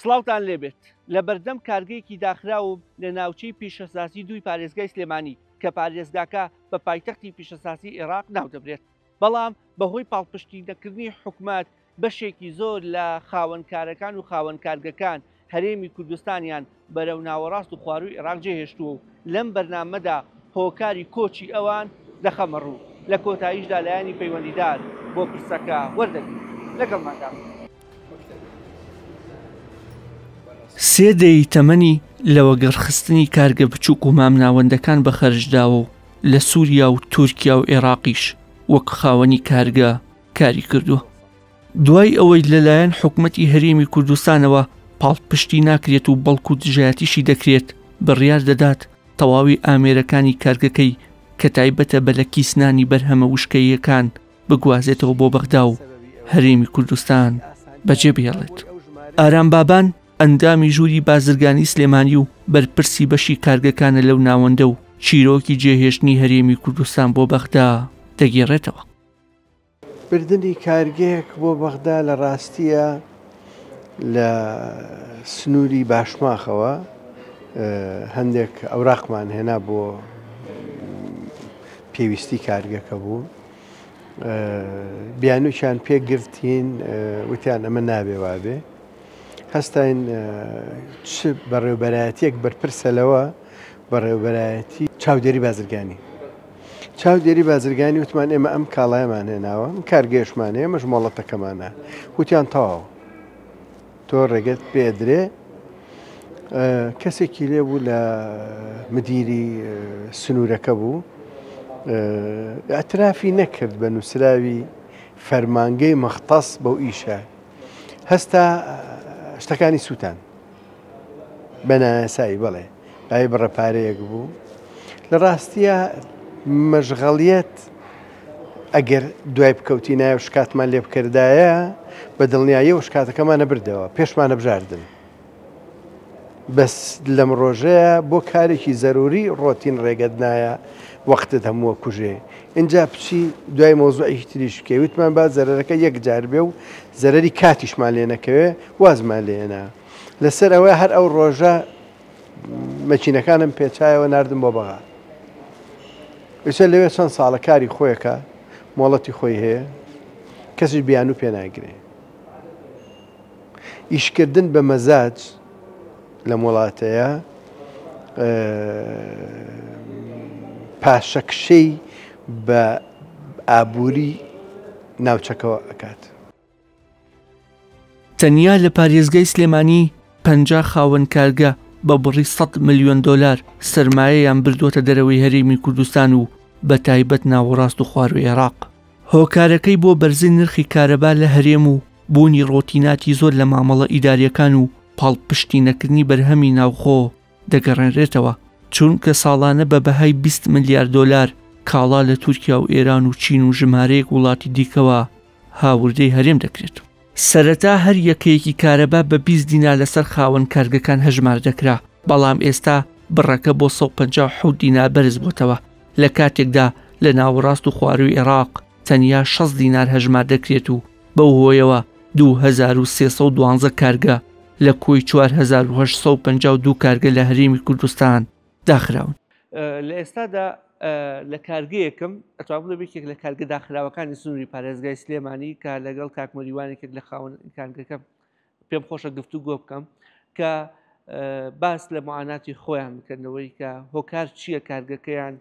سڵاوتان لێبێت لە بەردەم کارگەیەکی داخرا و لە ناوچەی پیشەسازی دوی پارێزگای سلێمانی کە پارێزگاکە بە پایتەختی پیشەسازی عێراق ناو دەبرێت بەڵام بەهۆی پاڵپشتیدەکردنی حکوومەت بەشێکی زۆر لە خاوەنکارەکان و خاوەنکارگەکان هەرێمی کوردستانیان بەرەو ناوەڕاست و خواروی عێراق جێهێشتووە و لەم بەرنامەدا هۆکاری کۆچی ئەوان دەخەمە ڕوو لە کۆتاییشدا لایەنی پەیوەندیدار بۆ پرسەکە وەردەگرن لەگەڵماندا. سێ دەی تەمەنی لەوە گەڕخستنی کارگە بچووک و مامناوەندەکان بە خەرجداوە و لە سووریا و تورکیا و عێراقیش وەک خاوەنی کارگە کاری کردووە. دوای ئەوەی لەلایەن حکومەتی هەرێمی کوردستانەوە پاڵپشتی ناکرێت و بەڵکو دژایەتیشی دەکرێت بڕیار دەدات تەواوی ئامێرەکانی کارگەکەی کە تایبەتە بە لە کیسنانی بەرهەمە وشکەیەکان بگوازێتەوە بۆ بەغدا و هەرێمی کوردستان بەجێ بهێڵێت. ئارام بابان ئەندامی ژووری بازرگانی سلێمانی و بەرپرسی بەشی کارگەکانە لەو ناوەندە و چیرۆکی جێهێشتنی هەرێمی کوردستان بۆ بەغدا دەگێڕێتەوە. بردننی کارگەیەک بۆ بەغدا لە ڕاستیە لە سنووری باشماخەوە هەندێک ئەوراقمان هێنا بۆ پێویستی کارگەکە بوو بیانوشیان پێگرتین وتیان ئەمە نابێ وابێ هەستاین چ بەڕێوەبەرایەتیەک بەرپرسە لەوە بەڕێوەبەرایەتی چاودێری بازرگانی چاودێری بازرگانی وتمان ئێمە ئەم کاڵایەمان هێناوە ئەم کارگەشمانە ئێمەش مۆڵەتەکەمانە وتیان تەواو تۆ ڕێگەت پێدرێ کەسێکی لێ بوو لە مدیری سنوورەکە بوو ئەترافی نەکرد بە نووسراوی فەرمانگەی مەختەس بەو ئیشە هەستا شتەکانی سووتان بەناسایی بڵێ ئای بڕەپارەیەک بوو لە ڕاستیە مەشغەڵیەت ئەگەر دوای بکەوتی نایە و شکاتمان لێ بکردایە بە دڵنیایە و شکاتەکەمانە بردەوە پێشمانە بژاردن بەس لەم ڕۆژەیە بۆ کارێکی زەروری ڕۆتین ڕێگەت نایە وەختت هەمووە کوژێ اینجا بچی دوای مۆزوعێکی تریش بکەی وتمان با زەرەرەکە یەک جار بێ و زەرەری کاتیشمان لێ نەکەوێ وازمان لێنا لەسەر ئەوەی هەر ئەو ڕۆژە مەچینەکانم پێچایەوە ناردم بۆ بەغا ئێستا لەوێ چەند ساڵە کاری خۆیەکە مۆڵەتی خۆی هەیە کەسیش بیان و پێ ناگرێ ئیشکردن بە مەزاج لە وڵاتەیە پاشەکشەی بە ئابووری ناوچەکەەوە ئەکات. تەنیا لە پارێزگای سلێمانی 50 خاوەن کارگە بە بڕی 100 ملیۆن دۆلار سەرمایەیان بردوۆتە دەرەوەی هەرێمی کوردستان و بە تایبەت ناوەڕاست و خواروی عێراق. هۆکارەکەی بۆ بەرزی نرخی کارەبا لە هەرێم و بوونی ڕۆتیناتی زۆر لە مامەڵە ئیداریەکان و پاڵپشتی نەکردنی بەرهەمی ناوخۆ دەگەڕێنرێتەوە چونکە ساڵانە بە بەهای 20 ملیار دۆلار کاڵا لە تورکیا و ئێران و چین و ژمارەیەک وڵاتی دیکەوە هاوردەی هەرێم دەکرێت. سەرەتا هەر یەکەیەکی کارەبا بە 20 دینار لەسەر خاوەن کارگەکان هەژمار دەکرا بەڵام ئێستا بڕەکە بۆ 157 دینار بەرز بۆتەوە لە کاتێکدا لە ناوەڕاست و خواروی عێراق تەنیا 6 دینار هەژمار دەکرێت و بەو هۆیەوە 2312 کارگە لە کۆی 4852 کارگە لە هەرێمی کوردستان داخراون. لە ئێستادا لە کارگەیەکم ئەتوان بڵێ بێکێک لە کارگە داخراوەکانی سنووری پارێزگای سلێمانی کە لەگەڵ کاکمەریوانێکێک لە خاوەن کارگەکە پێم خۆشە گفتوگۆ بکەم کە باس لە معاناتی خۆیان بکردنەوەی کە هۆکار چییە کارگەکەیان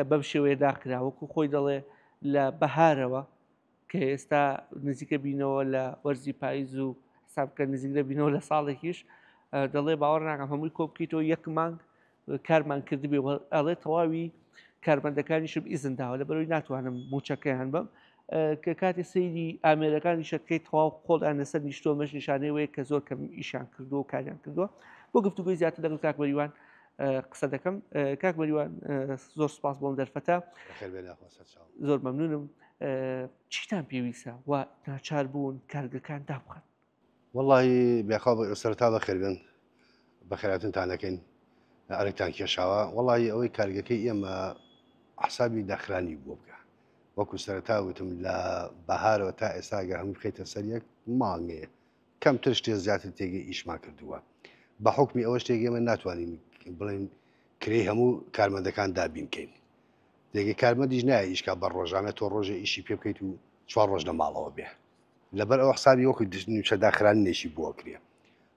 بەم شێوەیە داخراوەکو خۆی دەڵێ لە بەهارەوە کە ئێستا نزیکە بینەوە لە وەرزی پاییز و حسابکە نزیک دەبینەوە لە ساڵێکیش دەڵێ باوەڕ ناکەم هەمووی کۆ بکەیتەوە یەک مانگ کارمان کردبێ ئەڵێ تەواوی کارمەندەکانیشم ئیزن داوە لە بەرەوەی ناتوانم موچەکەیان بم کە کاتی سەیری ئامێرەکانی شەکەی تەواو خۆڵیان لەسەر نیشتۆمەش نیشانەیەوەیە کە زۆر کەم ئیشان کردو و کاریان کردووە بۆ گفتوگوی زیاتر لەگەڵ کاکمەریوان قسە دەکەم. کاکمەریوان زۆر سپاس بۆم دەرفەتە زۆر مەمنونم چیتان پێویستە و ناچار بوون کارگەکان دابخەن. والله بێخوا سەرەتا بەخێر بن بە خێراتنتانەکەین ئەرێکتان کێشاوە وڵی ئەوەی کارگەکەی ئێمە حسابی داخرانی بۆ بکە وەکو سەرەتا وتم لە بەهارەوە تا ئێستاگە هەموو بخیتە سەر یەک مانگەیە کەمتر شتێ زیاتر تێگەی ئیشمان کردووە بە حکمی ئەوە شتێک ئێمە ناتوانین بڵێن کرێی هەموو کارمەندەکان دابین بکەین دێگەی کارمەندیش نایە ئیشکا بە ڕۆژانە تۆ ڕۆژێ ئیشی پێ بکەیت و 4 ڕۆژ لە ماڵەوە بێ لەبەر ئەوە حسابی وەکو نیوچە داخرانێکی بووە کرێ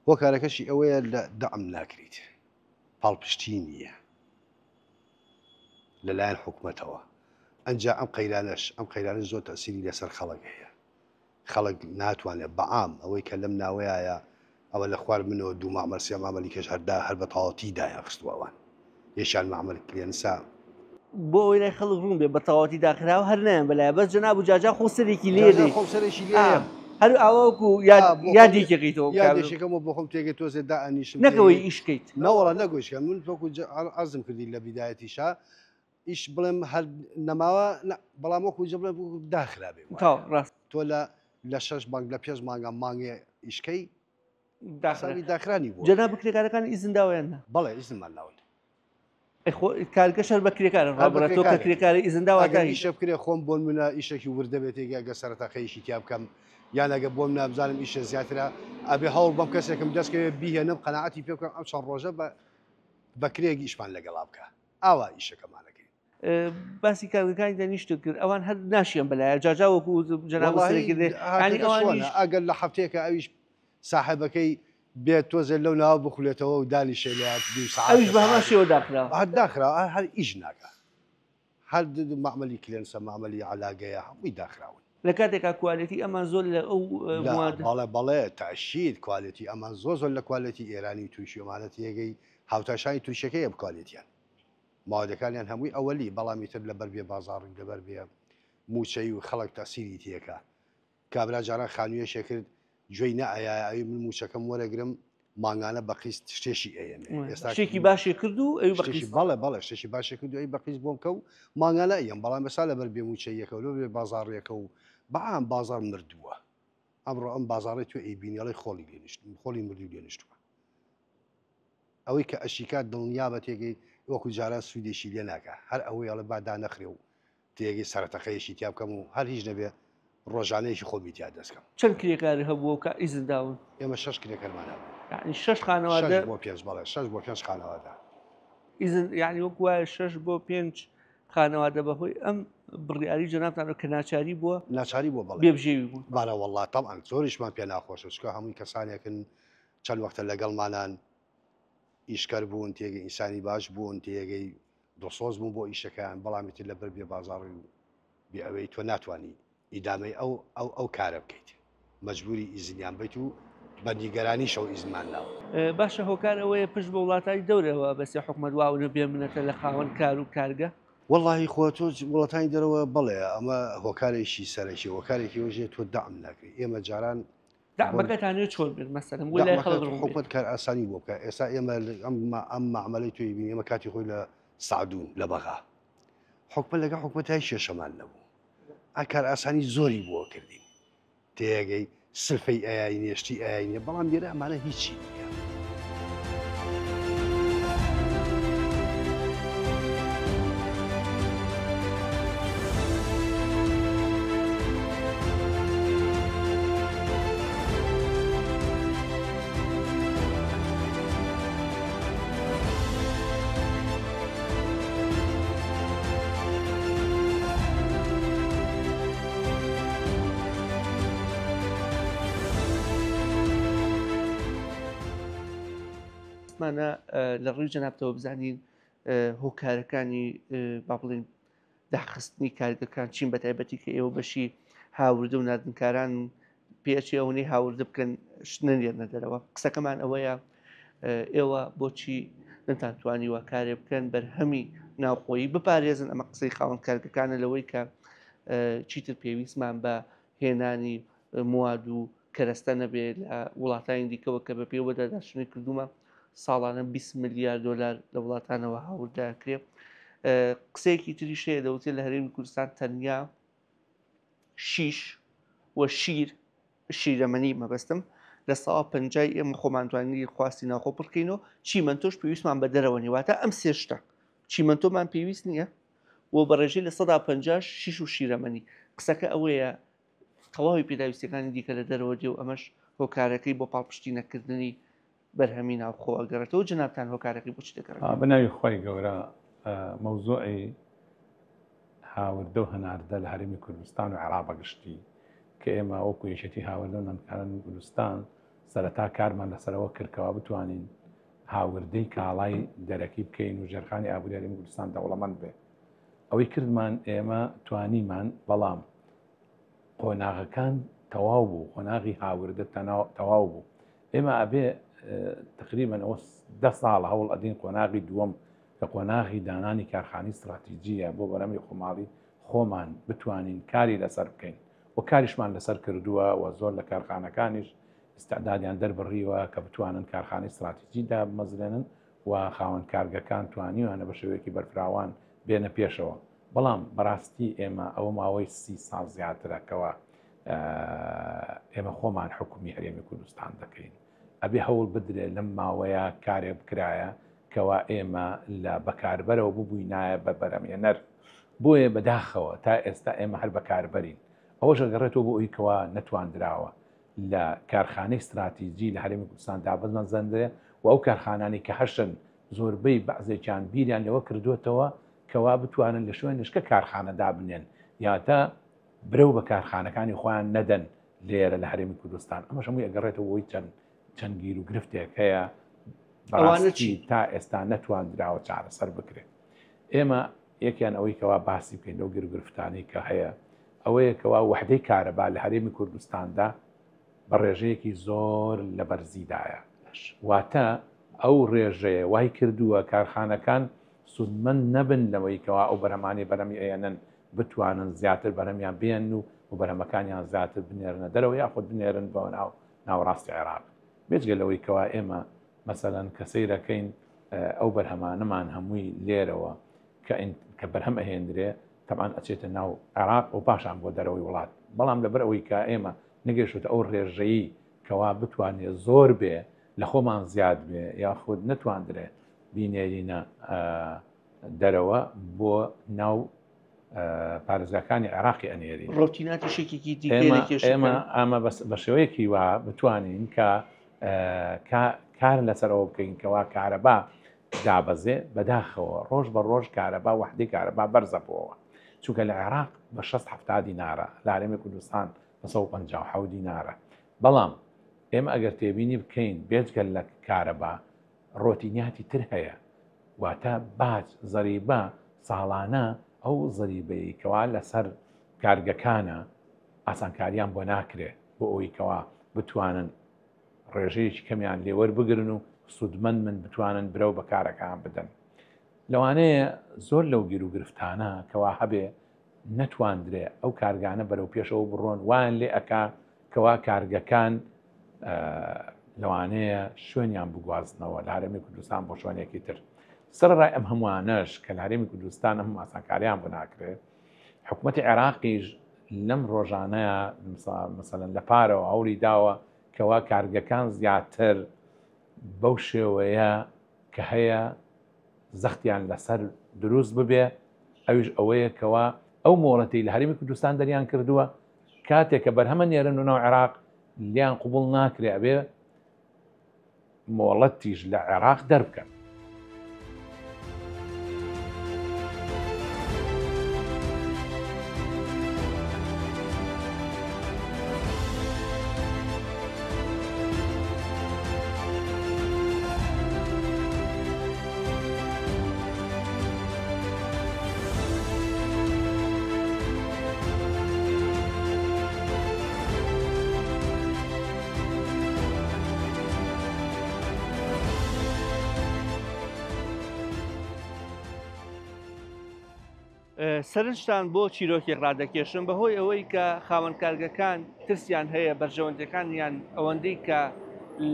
بۆ کارەکەشی ئەوەیە لە دەعم ناکریت پاڵپشتی نییە لەلایەن حکوومەتەوە ئەنجا ئەم قەیرانە زۆر تەسیری لەسەر خەڵک هەیە خەڵک ناتوانێت بەعام ئەوەی کە لەم ناوەیە ئەوە لە خوار منەوە دوو مامەرسیە مامەلی کەش هەر بە تەواوەتیدایە خستووەوان یەشان مامەل کلێنسا بۆ ئەوەی لای خەڵک ڕوون بێ بە تەواوەتی داخراوە هەر نایان بەلایە بەس جەناب و جاجا خۆسەرێکی لێدێ خۆسەرێکی لێ هەر ئاوەکو یادێکەکەیتەوە یادێکەکەمە بۆ خۆم تێگە تۆزێ دائنیشم نەکەوەی ئیشکەیت نەوەڵە نەگۆشکە من تۆکو ئەرزم کردی لە بیدایەتیشا ئیش بڵێم هەر نەماوە بەڵام وەکو جە بڵێ داخرابێ ڕاست تۆ لە 6 مانگ لە 5 مانگێ ئیشکەی داخرانی بوو جەناب کرێکارەکانی ئیزنداویان بەڵێ ئیزنمان ناوت کارگە شەر بە کرێکارە ڕابڕێت تۆ کە کرێکاری ئیزنداوەکانی ئیشە بکرێ خۆم بۆن منە ئیشێکی وردە بێت ئەگە سەرەتاقەیشی تیا بکەم یان ئەگە بۆم نابزانم ئیشە زیاترە ئەبێ هەوڵ بەم کەسێکم دەستکەوێت بیهێنم قەناعەتی پێ بکەم ئەم چەند ڕۆژە بە کرێکی ئیشمان لەگەڵا بکە ئاوا ئیشەکەمانەکەی باسی کارگەکانی دەنیشت کرد ئەوان هەر ناشیان بەلایە جاجا وەکو جەنابەکردێ ئەگەر لە هەفتەیەکە ئەویش ساحبەکەی بێت تۆزێت لەو ناوە بخولێتەوە و دانی شێلات ئەویش بە هەمان شێوە داخراوە داخراوە هەر ئیش ناکە هەر معمەلی کلێنسە معمەلی علاگەیە هەمووی داخراون لە کاتێکا کوالەتی ئەمان زۆر لە ئەو بەڵێ تاشید کوالەتی ئەمان زۆر لە کوالەتی ئێرانی تووشیمانەت یەگەی هاوتاشانی تووشەکەیە بکالێتیان ماوەدەکانیان هەمووی ئەوەلی بەڵامی تر لەبەر بێ بازاڕی لەبەر بێ موچەی و خەڵک تاسیری تێکە کابرا جاران خانوویەشێ کرد گوێی نەئایە ئەوی من موچەکەم وەرەگرم ماگانە بەقیست شتێکی ئەێنێ شتێکی باشی کرد و بەڵێ شتێکی باشی کرد ئەوی بەقیست بۆم کە و ماگانە ئەم بەڵام بەسا لەبەر بێ موچەیەکە و لە بێ بازاڕێکە و بەعام بازار مردووە ئەمڕۆ ئەم بازارڕێ توێ ئەیبینیڵی خۆڵی مردوو لێنیشتووە ئەوەی کە ئەشیکات دڵنیا بە تێگەی وەکو جاران سوودێکی لێ ناکە هەر ئەوەی ئەڵە بادا نەخرێ و تێگەی سەرەتەقەیەشی تیا بکەم و هەر هیچ نەبێ ڕۆژانەیەکی خۆمی تیا دەستکەم چەند کرێکاری هەبوو کە ئیزنداون ئێمە 6 کرێکەرمانە یعنی 6 خانەوادە بۆ 5 بەڵێ 6 بۆ 5 خانەوادە یعنی وەک وایە 6 بۆ 5 خانەوادە بەهۆی ئەم بڕیاری جەنابتان کە ناچاری بووە ناچاری بۆ بێبژێوی بوو بارە وەڵات تەمان زۆریشمان پێ ناخۆشە چکە هەمووی کەسانێکن چەند وەختە لەگەڵمانان ئیشکەر بوون تێگەی ئینسانی باش بوون تێگەی دڵسۆز بوون بۆ ئیشەکان بەڵامی تر لەبەر بێ بازاڕی و بێ ئەوەی تۆ ناتوانانی ئیدامەی ئەو کارە بکەیت مەجبوری ئیزنیان بیت و بەندیگەرانی شەو ئیزمان ناوە باشە هۆکار ئەوەیە پشت بە وڵاتانی دەورەوە بەسێ حکومەت واونە بێ منەتە لە خاوەن کار و کارگە واللهی خۆ تۆ وڵاتانی دەرەوە بڵێ ئەمە هۆکارێکی سەرەکی هۆکارێکی وەژێ تۆ دام ناکەی ئێمە جاران دامەکەتانێت چۆن بێت مەسەرم حکومت کار ئاسانی بۆ بکە ئێستا ئێمە ئەم معمەلەی توی بین ئێمە کاتی خۆی لە سعدون لە بەغا حکومە لەگە حکومەتای شێشەمان نەبوو ئەکار ئاسانی زۆری بۆ کردین تێگەی سلفەی ئایانی نێشتی ئاینە بەڵام لێرە ئەمانە هیچی نییە مانە لە ڕووی جەنابتەوە بزانین هۆکارەکانی با بڵێن داخستنی کارگەکان چین بە تایبەتی کە ئێوە بەشی هاوردە و نادنکاران پێچی ئەوەی هاوردە بکەن نەنێنە دەرەوە قسەکەمان ئەوەیە ئێوە بۆچی نەتانتوانیوە کارێ بکەن بەرهەمی ناوخۆیی بپارێزن ئەمە قسەی خاوەن کارگەکانە لەوەی کە چیتر پێویستمان بە هێنانی مواد و کەرەستە نەبێت لە وڵاتانی دیکەوە کە بە پێوە داداشتنی کردومە ساڵانە 20 ملیار دلار لە وڵاتانەوە هاورداکرێ قسەیەکی تریشەیە دەوتێت لە هەرێمی کوردستان تەنیا شیش و شیرەمەنی مەبەستم لە ساڵ 50 ئێمە خۆمانتوانی خواستی ناخۆ پڕکەینەوە چیمەنتۆش پێویستمان بە دەرەوە نیواتە ئەم سێشتە چیمەنتۆمان پێویست نییە و بەڕێژەی لە 150 شیش و شیرەمەنی قسەکە ئەوەیە تەواوی پێداویستەکانی دیکە لە دەرەوە دێ و ئەمەش هۆکارەکەی بۆ پاڵپشتینەکردنی بەرهەمی ناوخۆ ئەگەڕێتەوە جنابتان هۆکارەکەی بۆ چ دەکەڕێت؟ بەناوی خۆی گەورە مەوزوعی هاوردە و هەناردە لە هەرێمی کوردستان و عێراق بەگشتی کە ئێمە وەکو یەکێتی هاوردە و نانکاران کوردستان سەرەتا کارمان لەسەرەوە کردکەوە بتوانین هاوردەی کاڵای دەرەکی بکەین و ژێرخانی ئابووری هەرێمی کوردستان دەوڵەمەند بێ. ئەوەی کردمان ئێمە توانیمان، بەڵام قۆناغەکان تەواو بوو، قۆناغی هاوردە تەواو بوو. ئێمە ئەبێ تقریبا 10 ساڵە هەوڵ ئەدین قۆناغی دووەم کە قۆناغی دانانی کارخانی استراتیجیە بۆ بەرەمی خۆماڵی خۆمان بتوانین کاری لەسەر بکەین و کاریشمان لەسەر کردووە و زۆر لە کارخانەکانیش استعدادیان دەربڕیوە کە بتوانن کارخانەی استراتیجیدا بمەزرێنن و خاوەن کارگەکان توانیوانە بە شێوەیەکی بەرفراوان بێنە پێشەوە. بەڵام بەڕاستی ئێمە ئەوە ماوەی 30 ساڵ زیاترەکەوە ئێمە خۆمان حکومی هەرێمی کوردستان دەکەین. ئەبێ هەوڵ بدرێت لەم ماوەیە کارێک بکرایە کەوا ئێمە لە بەکاربەرەوە ببووینایە بە بەرەمێنەر بۆیە بەداخەوە تا ئێستا ئێمە هەر بەکاربەرین. ئەوەش ئەگەڕێتەوە بۆ ئەوی کەوا نەتواندراوە لە کارخانەی استراتیجی لە هەرێمی کوردستان دابەزمان زەندێ و ئەو کارخانانی کە هەشن زۆربەی بەعزێکیان بیریان لەوە کردوێتەوە کەوا بتوانن لە شوێنشکە کارخانەدا بنێن یاتە برەو بە کارخانەکانی خۆیان نەدەن لێرە لە هەرێمی کوردستان. ئەمەش هەمووی ئەگەڕێتەوە بۆی چەند گیر و گرفتێک هەیە بەڕاستی تا ئێستا نەتواندراوە چارەسەر بکرێت. ئێمە یەکیان ئەوەی کەوا باسی بکەین لەو گیر و گرفتانی کە هەیە ئەوەیە کەوا وحدەی کارەبا لە هەرێمی کوردستاندا بە ڕێژەیەکی زۆر لە بەرزیدایە. واتە ئەو ڕێژەیە وای کردووە کارخانەکان سودمەند نەبن لەوەی کەوا ئەو بەرهەمانی بەرەمی ئەێنن بتوانن زیاتر بەرەمیان بێن و بەرهەمەکانیان زیاتر بنێرنە دەرەوە یاخود بنێرن بە ناوەڕاستی عێراق. بێجگەلەوەی کەوا ئێمە مەسەلەن کە سەیرەکەین ئەو بەرهەمانەمان هەمووی لێرەوە کە بەرهەم ئەهێنرێ تەمان ئەچێتە ناو عێراق و پاشان بۆ دەرەوەی وڵات. بەڵام لەبەر ئەوەی کە ئێمە نەگەشتە ئەو ڕێژەیی کەوا بتوانێت زۆر بێ لە خۆمان زیاد بێ یاخود نەتواندرێت بینێرینە دەرەوە بۆ ناو پارێزگاکانی عێراقی ئەنێری ڕۆتیناتیشێکی ئێمە ئەمە بە شێوەیەکی وا بتوانین کە کار لەسەرەوە بکەین کەوا کارەبا دابەزێ بەداخەوە ڕۆژ بە ڕۆژ کارەبا وحدەی کارەبا بەرزەبەوە چونکە لە عێراق بە 670 دینارە لە هەرێمی کوردستان 157 دینارە. بەڵام ئێمە ئەگەر تێبینی بکەین بێجگەل لە کارەبا ڕۆتینیاتی تر هەیە واتە باج زەریبە ساڵانە ئەو زەریبەی کەوا لەسەر کارگەکانە ئاسانکاریان بۆ ناکرێت بۆ ئەوی کەوا بتوانن ڕێژەیەکی کەمیان لێوەربگرن و سودمەند من بتوانن برەو بە کارەکان بدەن. لەوانەیە زۆر لەو گیر و گرفتانە کەوا هەبێ نەتواندرێ ئەو کارگانە بەرەو پێشەوە بڕۆن وان لێ ئەکا کەوا کارگەکان لەوانەیە شوێنیان بگوازنەوە لە هەرێمی کوردستان بۆ شوێنێکی تر. سەرڕای ئەم هەمووانەش کە لە هەرێمی کوردستان هەموو ئاسانکاریان بۆ ناکرێت حکوومەتی عێراقیش لەم ڕۆژانەیە مەسەلەن لە پارەوە هەوڵی داوە کەوا کارگەکان زیاتر بەو شێوەیە کە هەیە زەختیان لەسەر دروست ببێ. ئەویش ئەوەیە کەوا ئەو مۆڵەتی لە هەرێمی کوردستان دەریان کردووە کاتێک کە بەرهەمە نێرن و ناو عێراق لیان قوبوڵ ناکرێ ئەبێ مۆڵەتیش لە عێراق دەربکەن. سەرنجتان بۆ چیرۆکی ڕادەکێشن بەهۆی ئەوەی کە خاوەن کارگەکان ترسیان هەیە بەرژەوەندەکانیان ئەوەندەی کە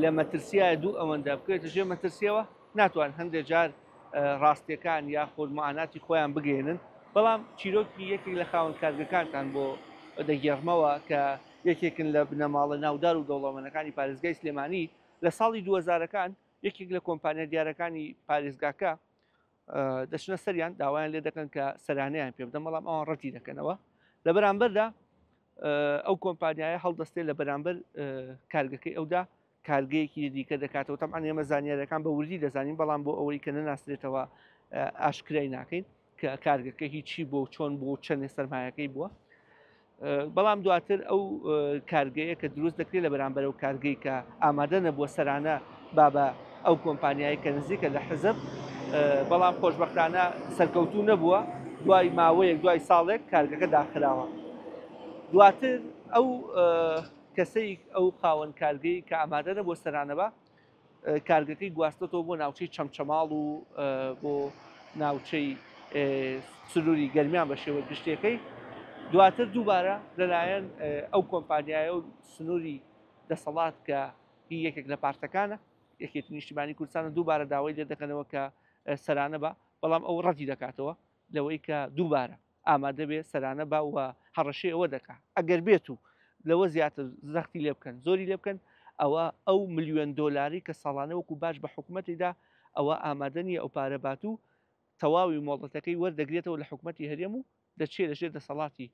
لە مەترسیایە دوو ئەوەندە بکرێتە ژێ مەترسیەوە ناتوان هەندێک جار ڕاستیەکان یا خۆمعاناتی خۆیان بگەێنن. بەڵام چیرۆکی یەکێک لە خاوەن کارگەکانتان بۆ دەگێڕمەوە کە یەکێکن لە بنەماڵە ناودار و دەوڵەمەندەکانی پارێزگای سلێمانی لە ساڵی 2000ەکان یەکێک لە کۆمپانیا دیارەکانی پارێزگاکە دەچنە سەریان داوایان لێ دەکەن کە سەرانەیان پێ بدەن بەڵام ئەوان ڕەتی دەکەنەوە. لە بەرامبەردا ئەو کۆمپانیایە هەڵدەستێت لە بەرامبەر کارگەکەی ئەودا کارگەیەکی دیکە دەکاتەوە. تەمان ئێمە زانیارەکان بە وردی دەزانین، بەڵام بۆ ئەوەی کە نەناسرێتەوە ئاشکرای ناکەین کە کارگەکە هیچی بۆ چۆن بۆ چەندێ سەرمایەکەی بووە. بەڵام دواتر ئەو کارگەیە کە دروست دەکرێت لە بەرامبەر ئەو کارگەی کە ئامادە نەبووە سەرانە بابە ئەو کۆمپانیایی کە نزیکە لە حزب، بەڵام خۆشبەختانە سەرکەوتوو نەبووە. دوای ماوەیەک دوای ساڵێک کارگەکە داخراوە. دواتر ئەو کەسەی ئەو خاوەن کارگەی کە ئامادە نەبووە سەرانە بە کارگەکەی گواستێتەوە بۆ ناوچەی چەمچەماڵ و بۆ ناوچەی سروری گەرمیان بە شێوە گشتەکەی. دواتر دووبارە لەلایەن ئەو کۆمپانیایە و سنووری دەسەڵات کە هی یەکێک لە پارتەکانە یەکێتی نیشتیمانی کوردستانە دووبارە داوای لێ دەکەنەوە کە سەرانە بە، بەڵام ئەو ڕەتی دەکاتەوە لەوەی کە دووبارە ئامادە بێ سەرانە بە و هەڕەشەی ئەوە دەکات. ئەگەر بێت و لەوە زیاتر زەختی لێ بکەن، زۆری لێ بکەن، ئەوە ئەو ملیۆن دۆلاری کە ساڵانە وەکو باش بە حکوومەتیدا ئەوە ئامادە نیە ئەو پارە بات و تەواوی مۆڵەتەکەی وەردەگرێتەوە لە حکوومەتی هەرێم و دەچێت لەژێر دەسەڵاتی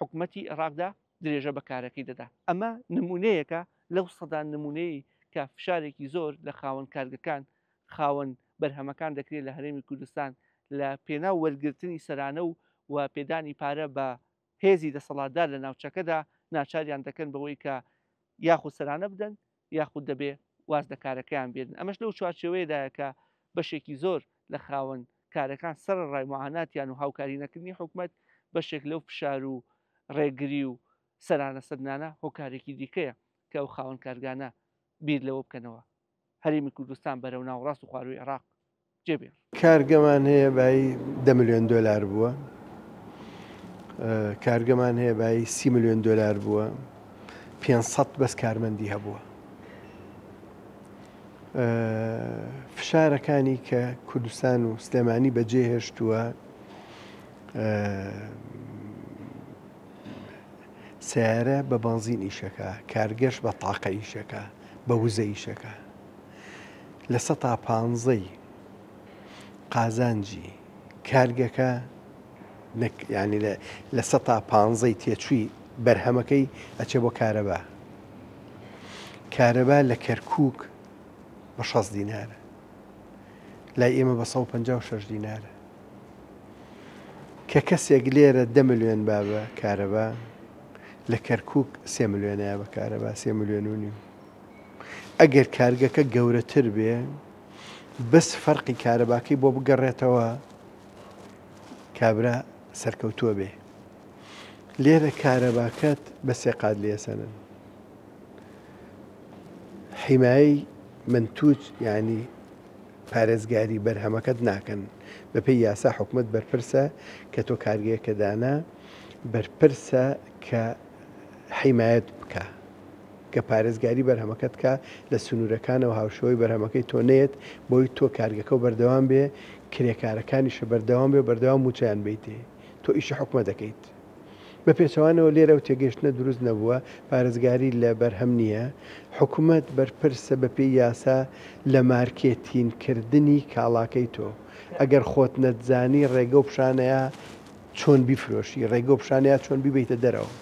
حکوومەتی عێراقدا درێژە بە کارەکەی دەدا. ئەمە نمونەیەکە لەو سەدا نمونەیە کە فشارێکی زۆر لە خاوەن کارگەکان، خاوەن بەرهەمەکان دەکرێت لە هەرێمی کوردستان لە پێناو وەرگرتنی سەرانە و پێدانی پارە بە هێزی دەسەڵاتدار لە ناوچەکەدا ناچاریان دەکەن بەوەی کە یاخود سەرانە بدەن یاخود دەبێ واز لە کارەکەیان بێنن. ئەمەش لەو چوارچێوەیەدایە کە بەشێکی زۆر لە خاوەن کارەکان سەر ڕای معاناتیان و هاوکاری نەکردنی حکوومەت بەشێک لەو فشار و ڕێگری و سەرانە سەدنانە هۆکارێکی دیکەیە کە ئەو خاوەن کارگانە بیر لەوە بکەنەوە هەرێمی کوردستان بەرەو ناوەڕاست و خواروی عێراق جێبێن. کارگەمان هەیە بای 10 ملیۆن دلار بووە، کارگەمان هەیە بای 30 ملیۆن دلار بووە، 500 بەس کارمەندی هەبووە. فشارەکانی کە کوردستان و سلێمانی بەجێ هێشتووە سیارە بە بەنزین ئیشەکە، کارگەش بە تاقە ئیشەکە، بە وزە ئیشەکە. لە 115 قازانجی کارگەکە ینی لە 115 تێچووی بەرهەمەکەی ئەچێ بۆ کارەبا. کارەبا لە کەرکووک بە 6 دینارە، لای ئێمە بە 156 دینارە. کە کەسێک لێرە 10 ملیۆن بابە کارەبا، لە کەرکووک 3 ملیۆنەیە بە کارەبا، 3 ملیۆن و نیم. ئەگەر کارگەکە گەورەتر بێ بەس فەرقی کارەباکەی بۆ بگەڕێتەوە کابرا سەرکەوتووە بێ. لێرە کارەباکەت بە 3 قات لێسەنن. حیمایی منتوج ینی پارێزگاری بەرهەمەکەت ناکەن. بەپێی یاسا حکوومەت بەرپرسە کە تۆ کارگەیەکە دانا بەرپرسە کە حیمایەت بکە، کە پارێزگاری بەرهەمەکەت کە لە سنوورەکانەوە هاوشەوەی بەرهەمەکەی تۆ نێت بۆی تۆ کارگەکە و بەردەوام بێ، کرێکارەکانیشە بەردەوام بێ، بەردەوام موچیان بیتێ، تۆ ئیشە حکومە دەکەیت. بە پێچەوانەوە لێرە و تێگەشتنە دروست نەبووە، پارێزگاری لە بەرهەم نییە. حکوومەت بەرپرسە بەپێی یاسا لە مارکێتینکردنی کاڵاکەی تۆ. ئەگەر خۆت نەتزانی ڕێگە و پیشانەیە چۆن بیفرۆشی، ڕێگە و پیشانەیە چۆن بیبیتە دەرەوە.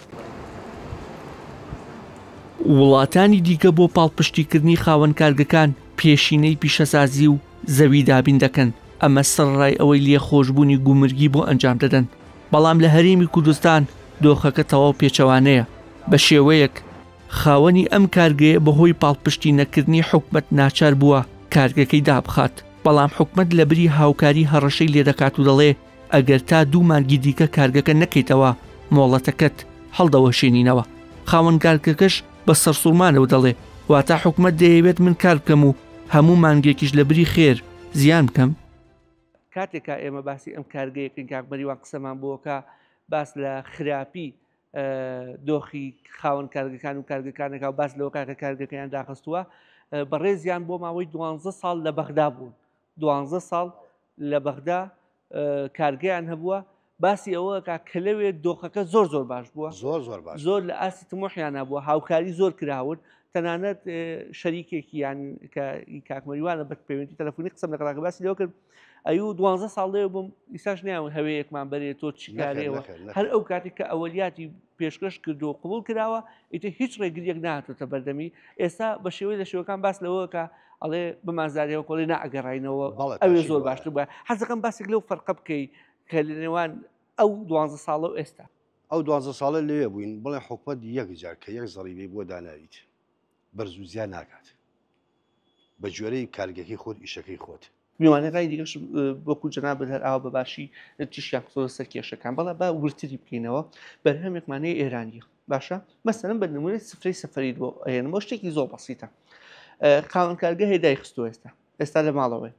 وڵاتانی دیکە بۆ پاڵپشتیکردنی خاوەن کارگەکان پێشینەی پیشەسازی و زەوی دابین دەکەن. ئەمە سەرڕای ئەوەی لێخۆشبوونی گومرگی بۆ ئەنجام دەدەن. بەڵام لە هەرێمی کوردستان دۆخەکە تەواو پێچەوانەیە. بە شێوەیەک خاوەنی ئەم کارگەیە بەهۆی پاڵپشتی نەکردنی حکومەت ناچار بووە کارگەکەی دابخات. بەڵام حکومەت لە بری هاوکاری هەڕەشەی لێ دەکات و دەڵێ ئەگەر تا 2 مانگی دیکە کارگەکە نەکەیتەوە مۆڵەتەکەت هەڵدەوەشێنینەوە. خاوەن کارگەکەش بە سەرسوورمانەوە دەڵێ واتە حکومەت دەیەوێت من کار بکەم و هەموو مانگێکیش لە بری خێر زیان بکەم. کاتێکا ئێمە باسی ئەم کارگەیەکەین کاکبەریوان قسەمان بۆکە باس لە خراپی دۆخی خاوەن کارگەکان و کارگەکانەکە و باس لەوە کاکە کارگەکەیان داخستووە بەڕێزیان بۆ ماوەی 12 ساڵ لە بەغدا بوون. 12 ساڵ لە بەغدا کارگەیان هەبووە. باسی ئەوە کە لەوێ دۆخەکە زۆر باش بووە، زۆر لە ئاسی تمۆحیان نبووە، هاوکاری زۆر کراون. تەنانەت شەریکێکی یان کە کاکمەریوانە بە پەیوەندی تەلەفۆنی قسەم لە قەڵاکە باسی لەوە کرد ئەو 12 ساڵێ بووم ئیساش نیاوە هەوەیەکمان بەرێت تۆ چیکارەوە هەر ئەو کاتی کە ئەوەلیاتی پێشکەش کردو قبول کراوە ئیتر هیچ ڕێگریەک نهاتۆتە بەردەمی ئێستا بە شێوەی لە شێوەکان باس لەوەکە ئەڵێ بمازاریەوە کۆڵی ناگەڕینەوە ئەوێ زۆر باشتر بە حەزەکەم باسێک لەو فەرقە بکەی کە لە نێوان ئەو 12 ساڵە و ئێستا ئەو 12 ساڵە لێ بووین بڵێ حکومەت یەک جار کە یەک زەڕیبەی بۆ داناویت بەرز و زیان ناکات بە جۆرەی کارگەکەی خۆت ئیشەکەی خۆت میوانەکانی دیگەش وەکو جەنابەت هەر ئاوا بەباشی تیشیان قسۆ سەر کێشەکان بەڵام با ورتری بکەینەوە بەرهەمێکمانەیە ئێرانیە باشە مەسەلەن بە نمونەی سفرەی سەفەریت بۆ ئەهێنمەوە شتێکی زۆر بەسیتە خاوەنکارگە هێدای خستووە ئێستا لە ماڵەوەی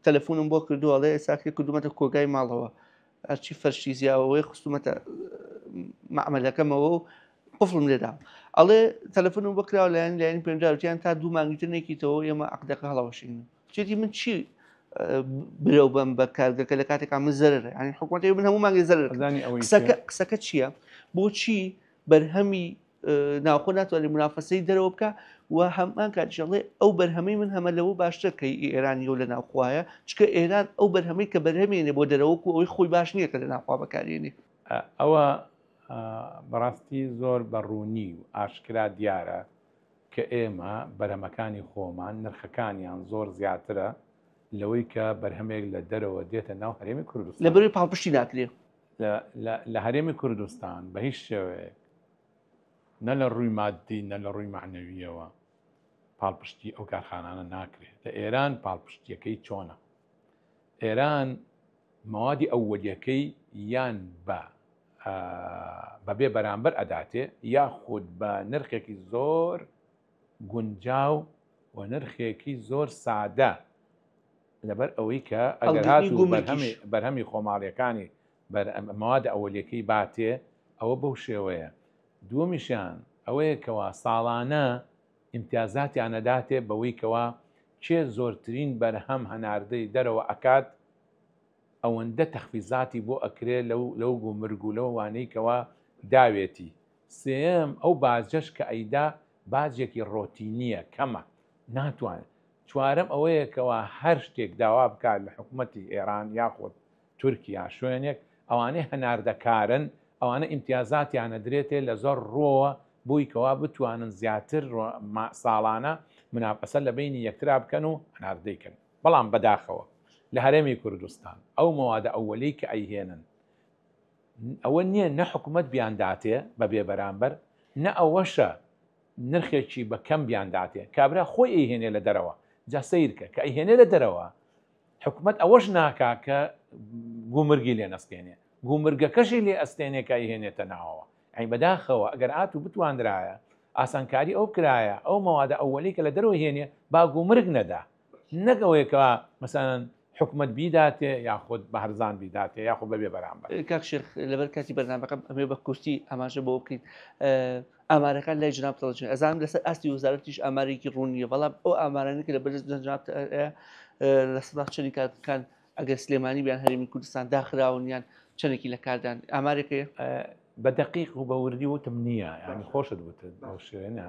تەلەفۆنم بۆ کردو ئەڵێ ئێساکە کردومەتە کۆگای ماڵەوە هەرچی فەرشی زیاوەوەی خستومەتە معمەلەکەمەوە و قفڵم لێدا ئەڵێ تەلەفۆنم بۆ کراوە لایەن پێنجاوتیان تا دوو مانگیتر نێکیتەوە ئێمە عەقدەکە هەڵەوەشین چێتی من چی برەو بەم بە کارگەکە لە کاتێکا من زەرەرە ینی حکومەتی من هەموو مانگی زەرەر قسەکە چییە بۆچی بەرهەمی ناوخۆ ناتوانێت منافەسەی دەرەوە بکە و هەمان کاتیشەڵێ ئەو بەرهەمەی من هەمە لەوە باشتر کە ئێرانی و لە ناوخوایە چکە ئێران ئەو بەرهەمەی کە بەرهەمێنێ بۆ دەرەوەکو ئەوەی خۆی باش نییە کە لە ناوخوا بەکارێنێ ئەوە بەڕاستی زۆر بەڕوونی و ئاشکرا دیارە کە ئێمە بەرهەمەکانی خۆمان نرخەکانیان زۆر زیاترە لەوەی کە بەرهەمێک لە دەرەوە دێتە ناو هەرێمی کوردستان لە بەروی پاڵپشتی ناکرێت لە هەرێمی کوردستان بە هیچ شێوەیەک نە لە ڕووی مادی نە لە ڕووی معنەویەوە پاڵپشتی ئەو کارخانانە ناکرێت لە ئێران پاڵپشتیەکەی چۆنە ئێران مەوادی ئەووەلیەکەی یان بەبێ بەرامبەر ئەداتێ یاخود بە نرخێکی زۆر گونجاو و نرخێکی زۆر سادە لەبەر ئەوەی کە ئەگەر هاتوو بەرهەمی خۆماڵیەکانی مەوادە ئەوەلیەکەی باتێ ئەوە بەو شێوەیە دووەمیشیان ئەوەیە کەوا ساڵانە ئیمتیازاتیان نەداتێ بەوەی کەوا چێ زۆرترین بەرهەم هەناردەی دەرەوە ئەکات ئەوەندە تەخفیزاتی بۆ ئەکرێ لەو گومرگ و لەو وانەی کەوا داوێتی سێم ئەو باجەش کە ئەیدا باجێکی ڕۆتینیە کەمە ناتوانێت چوارەم ئەوەیە کەوا هەر شتێک داوا بکات لە حکوومەتی ئێران یاخۆت تورکیا شوێنێک ئەوانەی هەناردەکارن ئەوانە ئیمتیازاتیان نەدرێتێ لە زۆر ڕۆوە بووی کەوا بتوانن زیاتر ساڵانە مناپەسە لە بینی یەکترا بکەن و هەناردەیکەن بەڵام بەداخەوە لە هەرێمی کوردستان ئەو مەوادە ئەوەلەی کە ئەیهێنن ئەوە نییە نە حکوومەت بیانداتێ بە بێ بەرامبەر نە ئەوەشە نرخێکی بە کەم بیانداتێ کابرا خۆی ئەیهێنێ لە دەرەوە جا سیرکە کە ئەیهێنێ لە دەرەوە حکوومەت ئەوەش ناکا کە گومرگی لێ نەستێنێ گومرگەکەشی لێ ئەستێنێ کە ئەیهێنێتە ناوەوە ئەی بەداخەوە ئەگەر ئاتوو بتواندرایە ئاسانکاری ئەو کرایە ئەو مەوادە ئەوەلی کە لە دەرەوە هێنێ با گومرگ نەدا نەگەوەیەکەوە مەسەن حکومت بیداتێ یاخود بە هەرزان بیداتێ یاخود بەبێ بەرامبەر کاک شێخ لەبەر کاتی بەرنامەکەم ئەمێ بە کورتی ئاماژە بۆ بکەین ئامارەکان لای جناب تەڵەچن ئەزانم لەسەر ئاستی وەزارەتیش ئامارێکی ڕوونیە بەڵام ئەو ئامارانە کە لە بەرز جناب لە سەدا چەندی کارەکان ئەگەر سلێمانی بیان هەرێمی کوردستان داخراونیان چەندێکی لە کاردان ئامارێکەیە بە دەقیق و بە وردی وتم نییە ینی خۆشت وتت ئەو شوێنە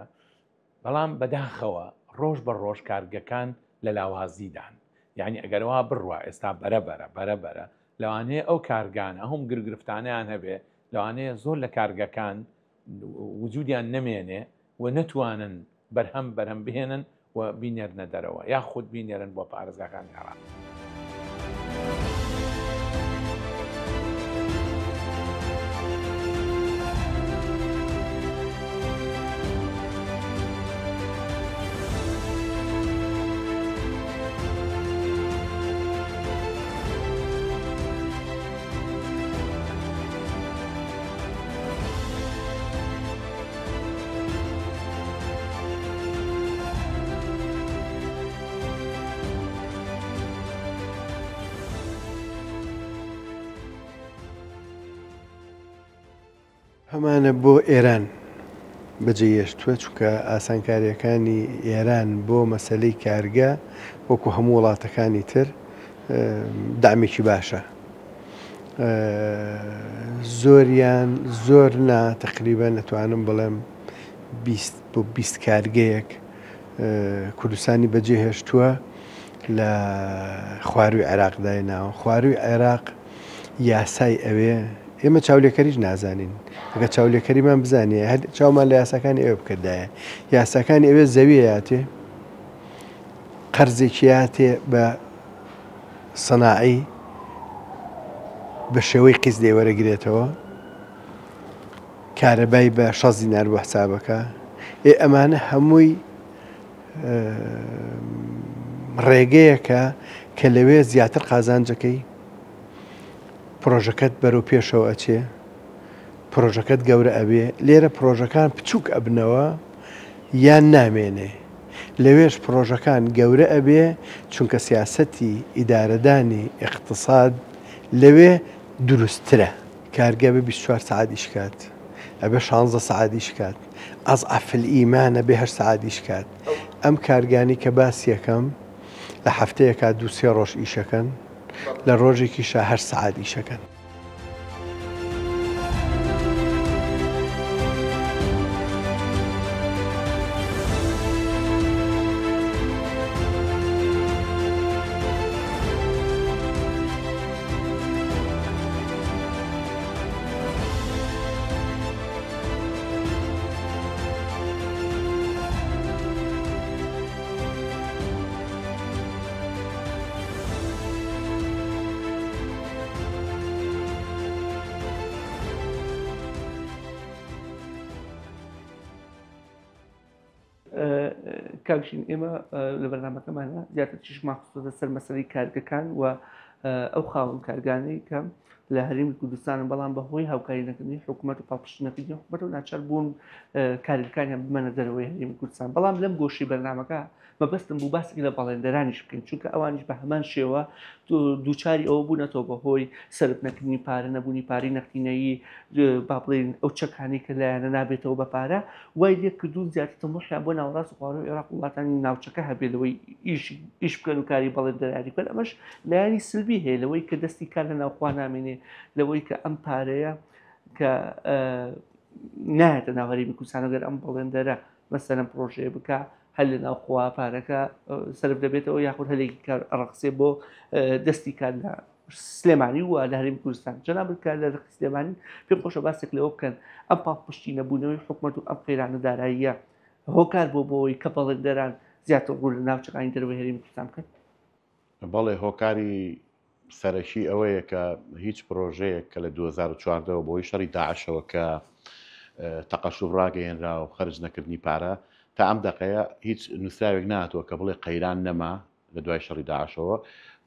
بەڵام بەداخەوە ڕۆژ بە ڕۆژ کارگەکان لە لاوازیدان یعنی ئەگەرەوە بڕوە ئێستا بەرەبەرە لەوانەیە ئەو کارگانە هەم گرگرفتانیان هەبێ لەوانەیە زۆر لە کارگەکان وجودیان نەمێنێ و نەتوانن بەرهەم بهێنن و بینێرنە دەرەوە یا خود بینێرن بۆ پارێزگاکانی عێراق. هەمانە بۆ ئێران بەجێهێشتووە چونکە ئاسانکاریەکانی ئێران بۆ مەسەلەی کارگە وەکو هەموو وڵاتەکانی تر دامێکی باشە زۆریان زۆر تقریبا نەتوانم بڵێم 20 بۆ 20 کارگەیەک کوردستانی بەجێهێشتووە لە خواروی عێراقدایناوە. خواروی عێراق یاسای ئەوێ ئێمە چاولێکەریش نازانین. ئەگە چاولێکەریمان بزانێ هەر چاومان لە یاساکانی ئێوە بکردایە. یاساکانی ئەوێ زەویەیاتێ قەرزێکیاتێ بە سەناعی بە شێوەی قیز دێوەرەگرێتەوە کارەبای بە 6 دینار بۆ حسابەکە. ئەمانە هەمووی ڕێگەیەکە کە لەوێ زیاتر قازانجەکەی پرۆژەکەت بەرەو پێشەوە ئەچێ، پرۆژەکەت گەورە ئەبێ. لێرە پرۆژەکان بچووک ئەبنەوە یان نامێنێ. لەوێش پرۆژەکان گەورە ئەبێ چونکە سیاسەتی ئیدارەدانی اقتصاد لەوێ دروستترە. کارگە بە 24 سعات ئیشکات، ئەبێ 16 سعات ئیشکات، ئەضعەف الئیمانە بێ 8 سعات ئیشکات. ئەم کارگانی کە باسی یەکەم لە هەفتەیەکە 2-3 ڕۆژ ئیشەکەن، لە ڕۆژێکیشە 8 سعات ئیشەکەن. کاکشین ئێمە لە بەرنامەکەمانە زیاتر چیش ماخصوصە سەر مەسەلەی کارگەکان و ئەو خاوەن کارگانەی کەم لە هەرێمی کوردستان بەڵام بەهۆی هاوکاری نەکردنی حکوومەت و پاڵپشتنەکردنی حکوومەت و ناچار بوون کارگەکانیان بمەنە دەرەوەی هەرێمی کوردستان. بەڵام لەم گۆشەی بەرنامەکە مەبەستم بوو باسێکی لە باڵێندەرانیش بکەین، چونکە ئەوانیش بە هەمان شێوە دووچاری ئەوە بوونەتەوە بەهۆی سەرف نەکردنی پارە، نەبوونی پارەی نەختینەیی، با بڵێن ئەو چەکانی کە لایەنە نابێتەوە بە پارە، وای لێک کردوون زیاتر تەمۆحیان بۆ ناوەڕاست و خواردنەوەی عێراق و وڵاتانی ناوچەکە هەبێت لەوەی ئیش بکەن و کاری باڵێندەرانی بکەن. ئەمەش لایەنی سلبی هەیە، لەوەی کە دەستی کار لە ناوخوا نامێنێ، لەوەی کە ئەم پارەیە کە نایەتە ناو هەرێمی کوردستان ئەگەر ئەم باڵێندەرە مەسەلەن پرۆژەیە بکە هەل لە ناوخوا پارەکە سەرف دەبێتەوە یاخود هەلێکی کار ڕەقسێ بۆ دەستی کار لە سلێمانی وە لە هەرێمی کوردستان. جەناب کار لە ڕقی سلێمانی پێم خۆشە باسێک لەوە بکەن ئەم پاڵپشتی نەبوونەوەی حکوومەت و ئەم قەیرانە داراییە هۆکار بۆ بۆەوەی کە باڵێندەران زیاتر ڕوو لە ناوچەکانی دەرەوەی هەرێمی کوردستان بکەن. بەڵێ هۆکاری سەرەکی ئەوەیە کە هیچ پرۆژەیەک کە لە 2014 بۆی شەڕی داعشەوە کە تەقەشوف ڕاگەیەنرا و خەرج نەکردنی پارە تا ئەم دەقەیە هیچ نووسراوێک ناتوە کە بڵێ قەیران نەما لە دوای شەڕی داعشەوە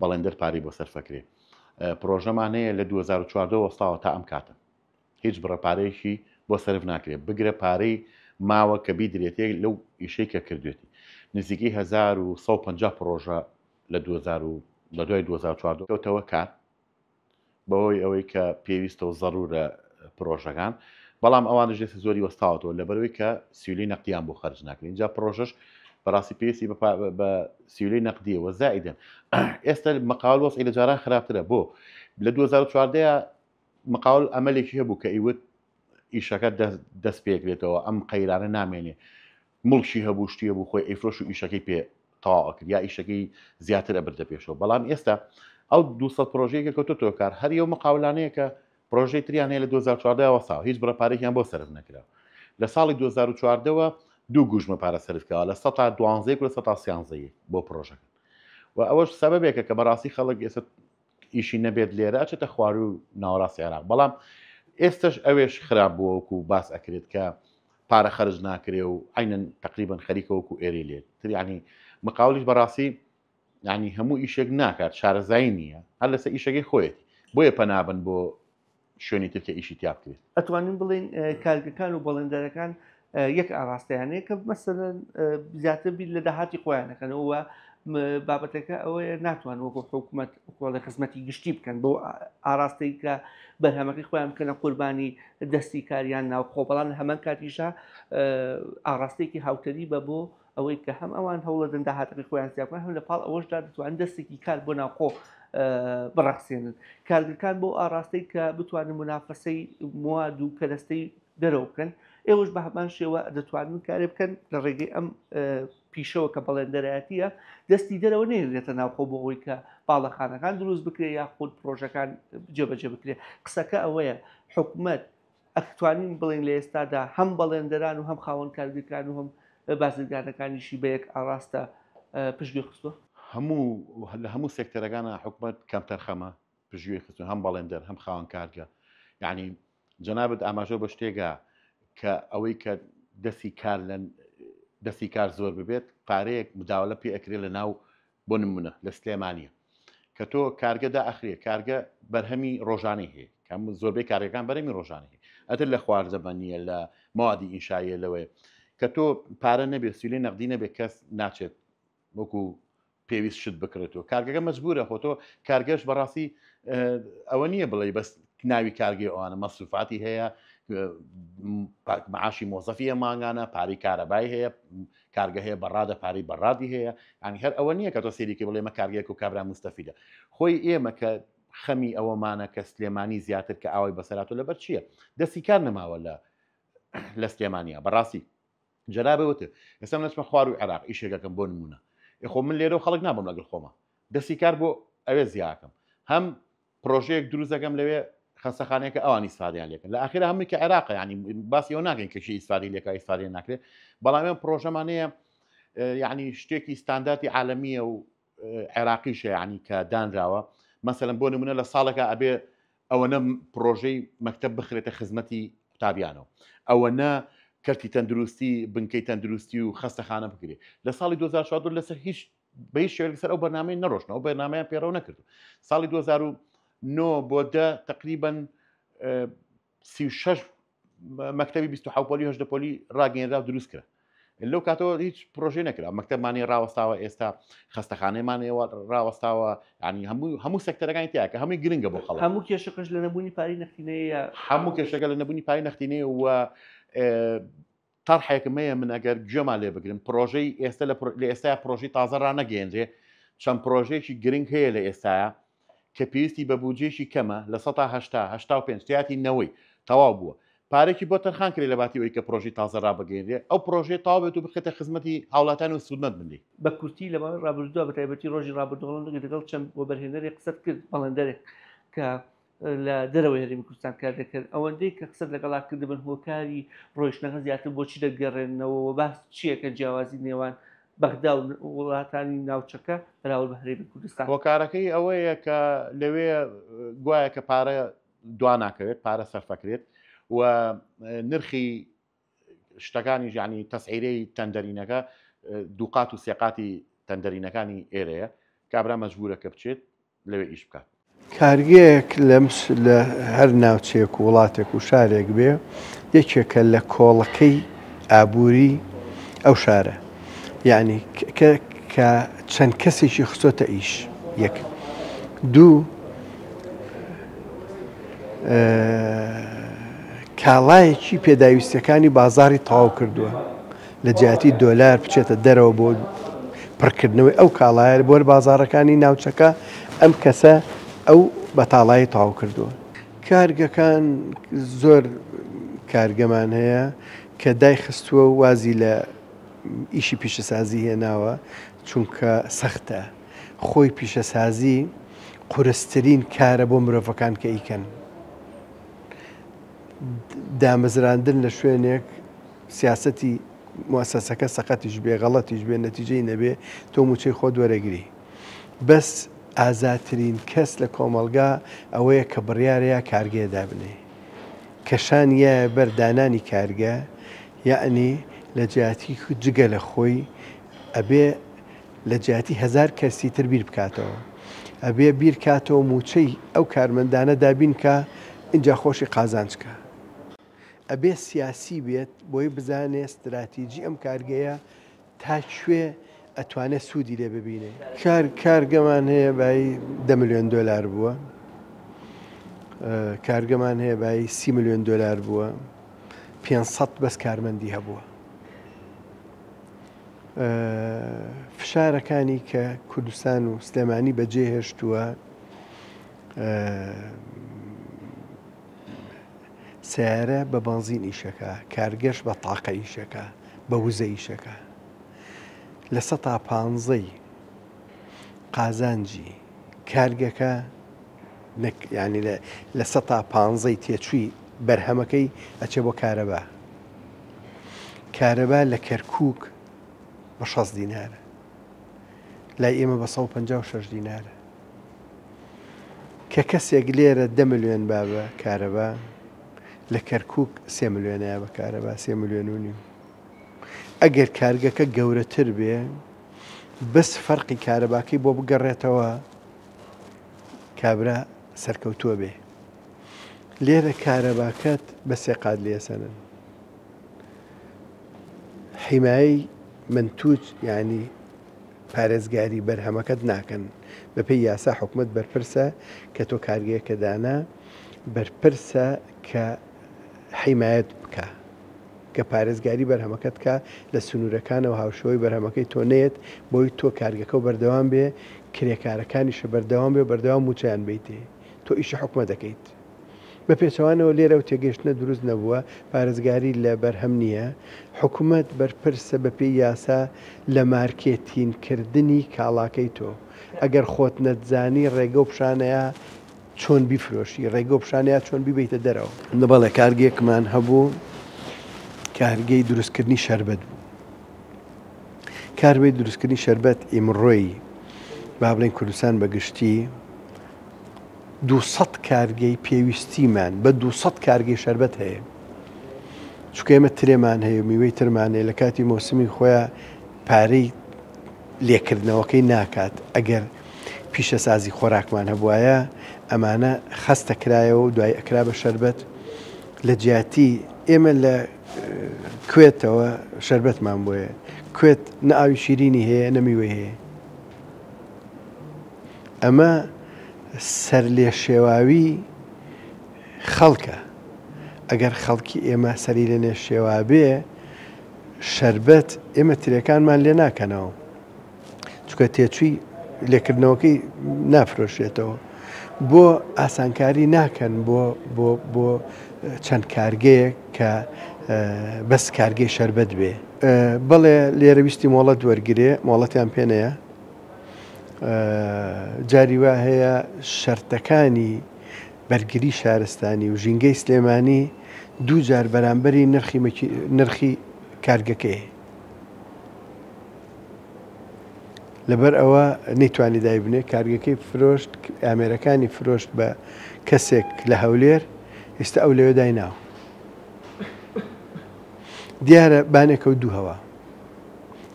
بەڵێندەر پارەی بۆ سەرفەکرێ. پرۆژەمان هەیە لە 2014 وەستاوە تا ئەم کاتە هیچ بڕەپارەیەکی بۆ سەرف ناکرێت. بگرە پارەی ماوە کە بیدرێتێک لەو ئیشەی کە کردوێتی نزیکی 1150 پرۆژە لە دوای 2014 کەوتەوە کار بەهۆی ئەوەی کە پێویستە و زەڕورە پرۆژەکان، بەڵام ئەوانە ژێستی زۆری وەستاوەتەوە لەبەرەوەی کە سیولی نەقدیان بۆ خەرج ناکرێن. اینجا پرۆژەش بەڕاستی پێویستی بە سیولی نەقدیەوە زائیدن. ئێستا مەقاول وەسعی لە جاران خراپترە بۆ لە 2014 مەقاول ئەمەلێکی هەبوو کە ئیوت ئیشەکە دەست پێکرێتەوە ئەم قەیرانە نامێنێ، مڵکی هەبوو شتی هەبوو خۆی ئەیفرۆش و ئیشەکەی پێ تەواو کرد یا ئیشەکەی زیاتر ئەبردە پێشەوە. بەڵام ئێستا ئەو 200 پرۆژەیەکە کەوتۆتەوە کار هەر ئەو مەقاولانەیە کە پرۆژەی تریان هەیە لە 2014 وەساوە هیچ بڕەپارێکیان بۆ سەرف نەکراوە. لە ساڵی 2014ەوە دوو گوژمە پارە سەرفکەوە لە 112 و 113 بۆ پرۆژەکە و ئەوەش سەبەبێکە کە بەڕاستی خەڵک ئێستا ئیشی نەبێت لێرە ئەچێتە خوار و ناوەڕاستی عێراق. بەڵام ئێستش ئەوێش خراپ بووە وەکو باس ئەکرێت کە پارە خەرج ناکرێ و عینەن تقریبان خەریکە وەکو ئێرێ لێت ینی مقاولیش بەڕاستی ینی هەموو ئیشێک ناکات شارەزایی نییە هەر لەسەر ئیشەکەی خۆیەتی بۆیە پەنابن بۆ شوێنی تر کە ئیشی تیا بکرێت. ئەتوانین بڵێن کارگەکان و بەڵێندەرەکان یەک ئاراستەیانەیە کە مەسەلەن زیاتر بیر لە داهاتی خۆیانەکەنەوە بابەتەکە ئەوەیە ناتوان وەکو حکوومەت لە خزمەتی گشتی بکەن بۆ ئاراستەی کە بەرهەمەکەی خۆیان بکەنە قوربانی دەستی کاریان ناوخۆ. بەڵام لە هەمان کاتیشە ئاراستەیەکی هاوتەری بە بۆ ئەوەی کە هەم ئەوان هەوڵە دەن داهاتەکەی خۆیان زیابکەن هەم لە پاڵ ئەوەشدا دەتوانن دەستێکی کار بۆ ناوخۆ بڕەخسێنن. کارگەکان بۆ ئاراستەی کە بتوانن منافەسەی مواد و کەدەستەی دەرەوە بکەن ئێوەش بە هەمان شێوە دەتوانن کارێ بکەن لە ڕێگەی ئەم پیشەوە کە بەڵێندەرایەتیە دەستی دەرەوە نێنرێتە ناوخۆ بۆ ئەوەی کە باڵەخانەکان دروست بکرێ یا خۆت پرۆژەکان جێبەجێ بکرێ قسەکە ئەوەیە حکوومەت ئەتوانین بڵین لە ئێستادا هەم بەڵێندەران و هەم خاوەن کارگەکان و هەم بازرگانەکانیشی بە یەک ئاڕاستە پشتگوێ خستووە لە هەموو سێکتەرەکانە حکوومەت کەم تەرخەمە پشتگوێ خستوون هەم بەڵێندەر هەم خاوەن کارگە یعنی جەنابەت ئاماژە بە شتێکە کە ئەوەی کە دەستی کار زۆر ببێت پارەیەک مداولە پێ ئەکرێت لە ناو بۆ نمونە لە سلێمانیە کە تۆ کارگەدا ئەخرێ کارگە بەرهەمی ڕۆژانەی هەیە کەم زۆربەی کارەکان بەرەمی ڕۆژانە هەیە ئەتر لە خواردەمەنیە لە مادی ئینشایە لەوەیە کە تۆ پارە نەبێت سیلێ نەقدی نەبێت کەس ناچێت وەکو پێویست شت بکرێتەوە کارگەکە مەجبورە خۆ تۆ کارگەش بەڕاستی ئەوە نییە بڵێ بەس ناوی کارگەی ئەوانە مەسروفاتی هەیە معاشی مۆزەفیە ماگانە پاری کارەبای هەیە کارگە هەیە بەڕادە پاری بەڕادی هەیە ئەنی هەر ئەوە نییە کە تۆ سێریکە بڵێمە کارگەیەک و کابرا مستەفیدە خۆی ئێمە کە خەمی ئەوەمانە کە سلێمانی زیاتر کە ئاوای بەسەراتۆ لەبەر چییە دەستی کار نەماوە لە سلێمانیا بەڕاستی جەرابەوتە ئێستا نەچمە خوار و عێراق ئیشێکەکەم بۆ نمونە خۆ من لێرە و خەڵک نابم لەگەڵ خۆمە دەستی کار بۆ ئەوێ زیاکەم هەم پرۆژەیەک دروست دەکەم لەوێ خەستەخانەیەکە ئەوانی ئیسفادیان لێکن لە ئاخرە هەمووی کە عێراقە ینی باسی ئەوە ناکەین کەشی ئیسفادی لێکە ئیسفادی ناکرێت بەڵام پرۆژەمانەیە یعنی شتێکی ستانداتی عالەمیە و عێراقیشە ینی کە دانراوە مەسەلەن بۆ نمونە لە ساڵێکە ئەبێ ئەوەنە پرۆژەی مەکتەب بخرێتە خزمەتی قوتابیانەوە ئەوەنە کەرتی تەندروستی بنکەی تەندروستی و خەستەخانە بکرێت لە ساڵی 2014 لەسەر هیچ بە هیچ شێوەیەک سەر ئەو بەرنامەی نەڕۆشنەوە بەرنامەیان پێڕەو نەکردو ساڵی 2009 بۆ 10 تقریبا 36 مەکتەبی 27 پۆلی 18 پۆلی ڕاگەیەنرا و دروست کرا لەو کاتەوە هیچ پرۆژەی نەکرا مەکتەبمانی ڕاوەستاوە ئێستا خەستەخانەیەمانەوە ڕاوەستاوە ینی هەموو سەکتەرەکانی تیا کە هەمووی گرنگە بۆ خەڵک هەموو کێشەکەش لە نەبوونی پاری نەختینەیە هەموو کێشەکە لە نەبوونی پاری نەختینەیە و تەڕحێکمەیە من ئەگەر گوێمان لێ بگرن پرۆژەی ئێستا لە ئێستا پرۆژەی تازە ڕانەگەێنرێ چەند پرۆژێکی گرنگ هەیە لە ئێستاە کە پێویستی بە بودجێکی کەمە لە 1985 تیاتی نەوەی تەواو بووە پارێکی بۆ تەرخان کرێ لە باتی ئەوەی کە پرۆژی تازە ڕابگەێنرێ ئەو پرۆژێ تاوا بێت و بخێتە خزمەتی هاوڵاتیان و سوودمەند بندی بە کورتی لە ماوەی ڕابردووە بە تایبەتی ڕۆژی ڕابردووەڵ لەگەڵ چەند بۆ بەرهێنەرێک قسەت کرد بەڵێندەرێک کە لە دەرەوەی هەرێمی کوردستان کار دەکرد ئەوەندەی کە قسەت لەگەڵا کردبن هۆکاری ڕۆیشتنەکە زیاتر بۆچی دەگەڕێنەوە باس چییەکە جیاوازی نێوان بەغدا و وڵاتانی ناوچەکە بەراورد بە هەرێمی کوردستان هۆکارەکەی ئەوەیە کە لەوێ گوایە کە پارە دوا ناکەوێت پارە سەرفەکرێت و نرخی شتەکانی ژانی تەسعیرەی تەندەرینەکە دووقات و سێقاتی تەندەرینەکانی ئێرەیە کابرا مەجبورە کە بچێت لەوێ ئیش بکات کارگەیەک لە هەر ناوچەیەک و وڵاتێک و شارێک بێ یەکێکە لە کۆڵەکەی ئابووری ئەو شارە یعنی کە چەند کەسێکی خستۆتە ئیش یەک دوو کاڵایەکی پێداویستەکانی بازاری تەواو کردووە لە جیاتی دۆلار بچێتە دەرەوە بۆ پڕکردنەوەی ئەو کاڵایە بۆ بازارەکانی ناوچەکە ئەم کەسە ئەو بەتاڵایی تەواو کردووە کارگەکان زۆر کارگەمان هەیە کە دایخستووە وازی لە ئیشی پیشەسازی هێناوە چونکە سەختە خۆی پیشەسازی قورسترین کارە بۆ مرۆڤەکان کە ئیکەن دامەزراندن لە شوێنێک سیاسەتی موسەسەکە سەقەتیش بێ غەڵەتیش بێ نەتیجەی نەبێ تۆ موچەی خۆت وەرەگری بەس ئازاترین کەس لە کۆمەلگا ئەوەیە کە بڕیارەیە کارگێدا بنێ کەشانیە بەردانانی کارگە یعنی لە جیاتی جگە لە خۆی ئەبێ لە جیاتی هزار کەسی تر بیر بکاتەوە ئەبێ بیر کاتەوە موچەی ئەو کارمەندانە دابین کە اینجا خۆشی قازانچکە ئەبێ سیاسی بێت بۆی بزانێ استراتیجی ئەم کارگەیە تا کوێ ئەتوانێت سوودی لێ ببینێ کارگەمان هەیە بای 10 ملیۆن دۆلار بووە کارگەمان هەیە بای 30 ملیۆن دۆلار بووە 500 بەس کارمەندی هەبووە فشارەکانی کە کوردستان و سلێمانی بەجێ هێشتووە سیارە بە بەنزین ئیشەکە کارگەش بە تاقە ئیشەکە بە وزە ئیشەکە لە 115 قازانجی کارگەکە ینی لە 115 تێچووی بەرهەمەکەی ئەچێ بۆ کارەبا لە کەرکووک بە 6 دینارە، لای ئێمە بە 156 دینارە، کە کەسێک لێرە 10 ملیۆن بابە کارەبا، لە کەرکووک 3 ملیۆنەیە بە کارەبا 3 ملیۆن و نیم. ئەگەر کارگەکە گەورەتر بێ بەس فەرقی کارەباکەی بۆ بگەڕێتەوە کابرا سەرکەوتووە بێ. لێرە کارەباکەت بە 3 قات لێسەنن، حیمایی منتوج ینی پارێزگاری بەرهەمەکەت ناکەن، بەپێی یاسا حکومت بەرپرسە کە تۆ کارگەیەکە دانا بەرپرسە کە حیمایەت بکە، کە پارێزگاری بەرهەمەکەت کە لە سنوورەکانەوە هاوشەوەی بەرهەمەکەی تۆ نێت بۆی تۆ کارگەکە و بەردەوام بێ، کرێکارەکانیشە بەردەوام بێ، بەردەوام موچیان بیتێ، تۆ ئیشی حکومە دەکەیت. بە پێچەوانەوە لێرە و تێگەشتنە دروست نەبووە، پارێزگاری لە بەرهەم نییە، حکومت بەرپرسە بەپێی یاسا لە مارکێتینکردنی کاڵاکەی تۆ. ئەگەر خۆت نەتزانی ڕێگە و پیشانەیە چۆن بیفرۆشی، ڕێگە و پیشانەیە چۆن بیبیتە دەرەوە. بەڵێ کارگەیەکمان هەبوو، کارگەی دروستکردنی شەربەت بوو. کاربەی دروستکردنی شەربەت ئیمڕۆی با بڵێن کوردستان بەگشتی 200 کارگەی پێویستیمان بە 200 کارگەی شەربەت هەیە، چونکە ئێمە ترێمان هەیە، میوەی ترمان هەیە، لە کاتی مۆسمی خۆیان پارەی لێکردنەوەکەی ناکات. ئەگەر پیشە سازی خۆراکمان هەبوایە ئەمانە خەستە کرایەوە و دوای ئەکرا بە شەربەت. لە جیاتی ئێمە لە کوێتەوە شەربەتمان بۆیە، کوێت نە ئاوی شیرینی هەیە نەمیوەی هەیە. ئەمە سەر لێ شێواوی خەڵکە، ئەگەر خەڵکی ئێمە سەری لە نێ شێوا بێ شەربەت ئێمە ترەکانمان لێ ناکەنەوە، چونکە تێچووی لێکردنەوەکەی نافرۆشێتەوە. بۆ ئاسانکاری ناکەن بۆ چەند کارگەیەک کە بەس کارگەی شەربەت بێ. بەڵێ لێرە ویستی مۆڵەت وەرگێ، مۆڵەتیان پێنەیە، جاری وا هەیە شەرتەکانی بەرگری شارستانی و ژینگەی سلێمانی دوو جار بەرامبەری نرخی کارگەکەی، لەبەر ئەوە نەیتوانی دایبنێ کارگەکەی فرۆشت، ئامێرەکانی فرۆشت بە کەسێک لە هەولێر، ئێستا ئەو لەوێ دایناوە. دیارە بانێکە و دوو هەوە،